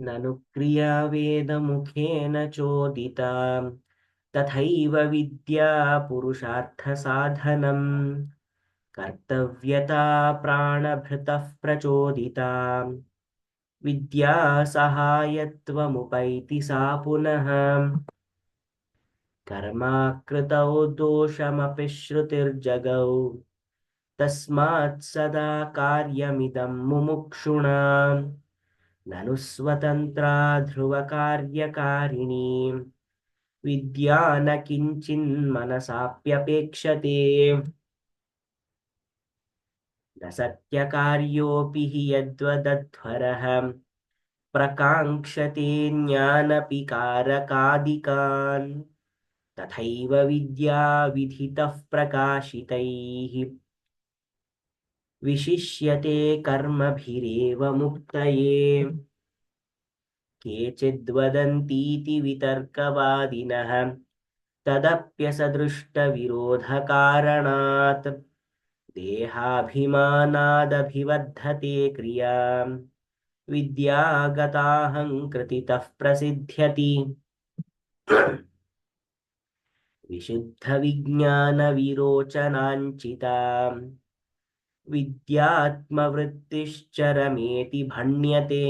ननु क्रियावेदमुखेन चोदिता तथैव विद्या पुरुषार्थसाधनम् कर्तव्यता प्राणभृतः प्रचोदिता विद्या सहायत्वमुपैति सा पुनः कर्माकृतौ दोषमपि श्रुतिर्जगौ तस्मात् सदा कार्यमिदं मुमुक्षुणाम् ननु स्वतन्त्रा ध्रुवकार्यकारिणी विद्या न किञ्चिन्मनसाप्यपेक्षते न सत्यकार्योऽपि हि यद्वदध्वरः प्रकाङ्क्षते ज्ञानपि कारकादिकान् तथैव विद्या विधितः प्रकाशितैः विशिष्यते कर्मभिरेव मुक्तये केचिद्वदन्तीति वितर्कवादिनः तदप्यसदृष्टविरोधकारणात् देहाभिमानादभिवर्धते क्रिया विद्या गताहङ्कृतितः प्रसिद्ध्यति विशुद्धविज्ञानविरोचनाञ्चिता विद्यात्मवृत्तिश्चरमेति भण्यते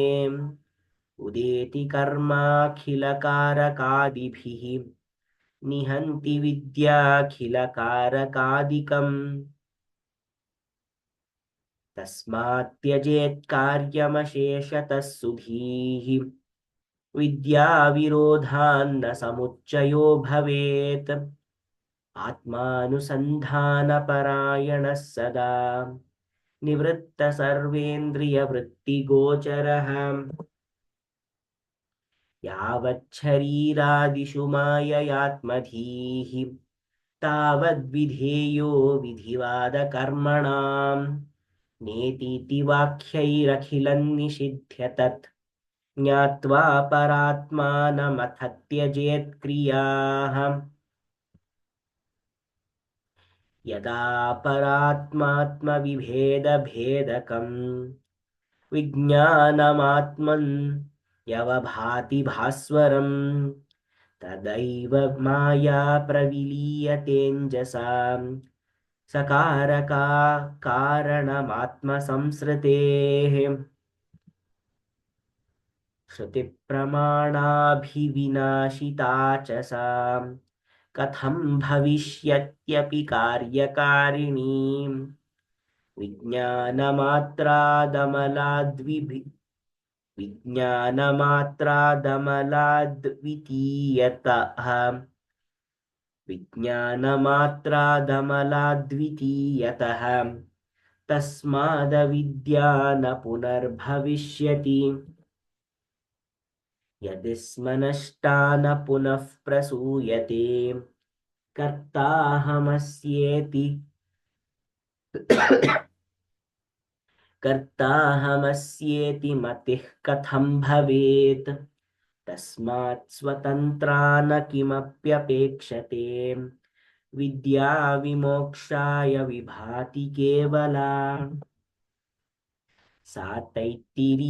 उदेति कर्माखिलकारकादिभिः निहन्ति विद्याखिलकारकादिकम् तस्मात् त्यजेत् कार्यमशेषतः सुधीः विद्याविरोधान्न समुच्चयो भवेत् आत्मानुसन्धानपरायणः सदा निवृत्तसर्वेन्द्रियवृत्तिगोचरः यावच्छरीरादिषु माययात्मधीः तावद्विधेयो विधिवादकर्मणाम् नेतीति वाक्यैरखिलं निषिध्य तत् ज्ञात्वा परात्मानमथ त्यजेत् क्रियाः यदा परात्मात्मविभेदभेदकम् विज्ञानमात्मन् यवभाति भास्वरम् तदैव माया प्रविलीयतेऽञ्जसा सकारका कारणमात्मसंसृतेः श्रुतिप्रमाणाभिविनाशिता च सा कथं भविष्यत्यपि कार्यकारिणी विज्ञानमात्रादमलाद्वितीयतः विज्ञानमात्रादमलाद्वितीयतः तस्मादविद्या न पुनर्भविष्यति यदि स्म नष्टा न पुनः प्रसूयते कर्ताहमस्येति कर्ताहमस्येति मतिः कथं भवेत् तस्मात् स्वतन्त्रा न किमप्यपेक्षते विद्या विमोक्षाय विभाति केवला सा तैत्तिरीयश्रुतिराह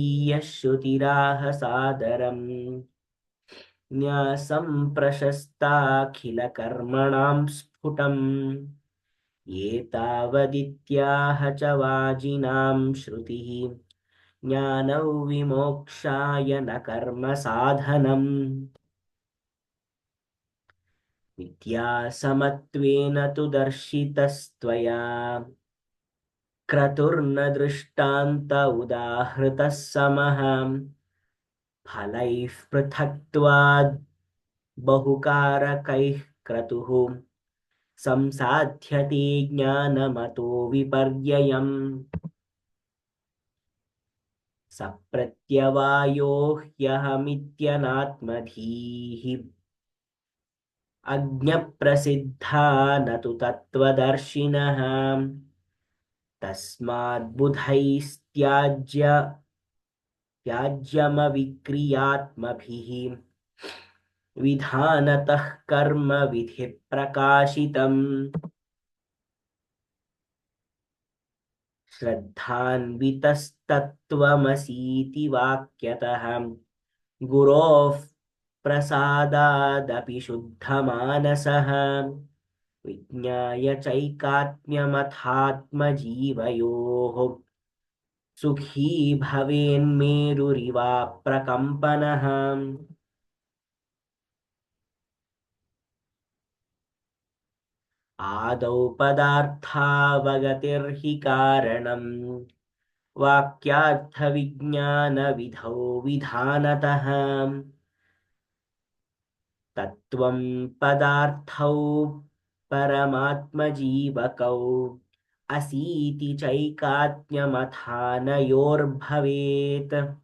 सादरम् न्यासं प्रशस्ताखिलकर्मणां स्फुटम् एतावदित्याह च वाजिनां श्रुतिः ज्ञानौ विमोक्षाय न कर्म साधनम् विद्यासमत्वेन तु दर्शितस्त्वया क्रतुर्न दृष्टान्त उदाहृतः समः फलैः पृथक्त्वाद् बहुकारकैः क्रतुः संसाध्यते ज्ञानमतो विपर्ययम् सप्रत्यवायो ह्यहमित्यनात्मधीः अज्ञप्रसिद्धा न तु तत्त्वदर्शिनः त्याज्यमविक्रियात्मभिः विधानतः कर्म विधिप्रकाशितम् श्रद्धान्वितस्तत्त्वमसीति वाक्यतः गुरोः प्रसादादपि शुद्धमानसः विज्ञाय चैकात्म्यमथात्मजीवयोः सुखी भवेन्मेरुरिवाप्रकम्पनः। आदौ पदार्थावगतिर्हि कारणम् वाक्यार्थविज्ञानविधौ विधानतः तत्त्वं पदार्थौ परमात्मजीवकौ असीति चैकात्म्यमथानयोर्भवेत्।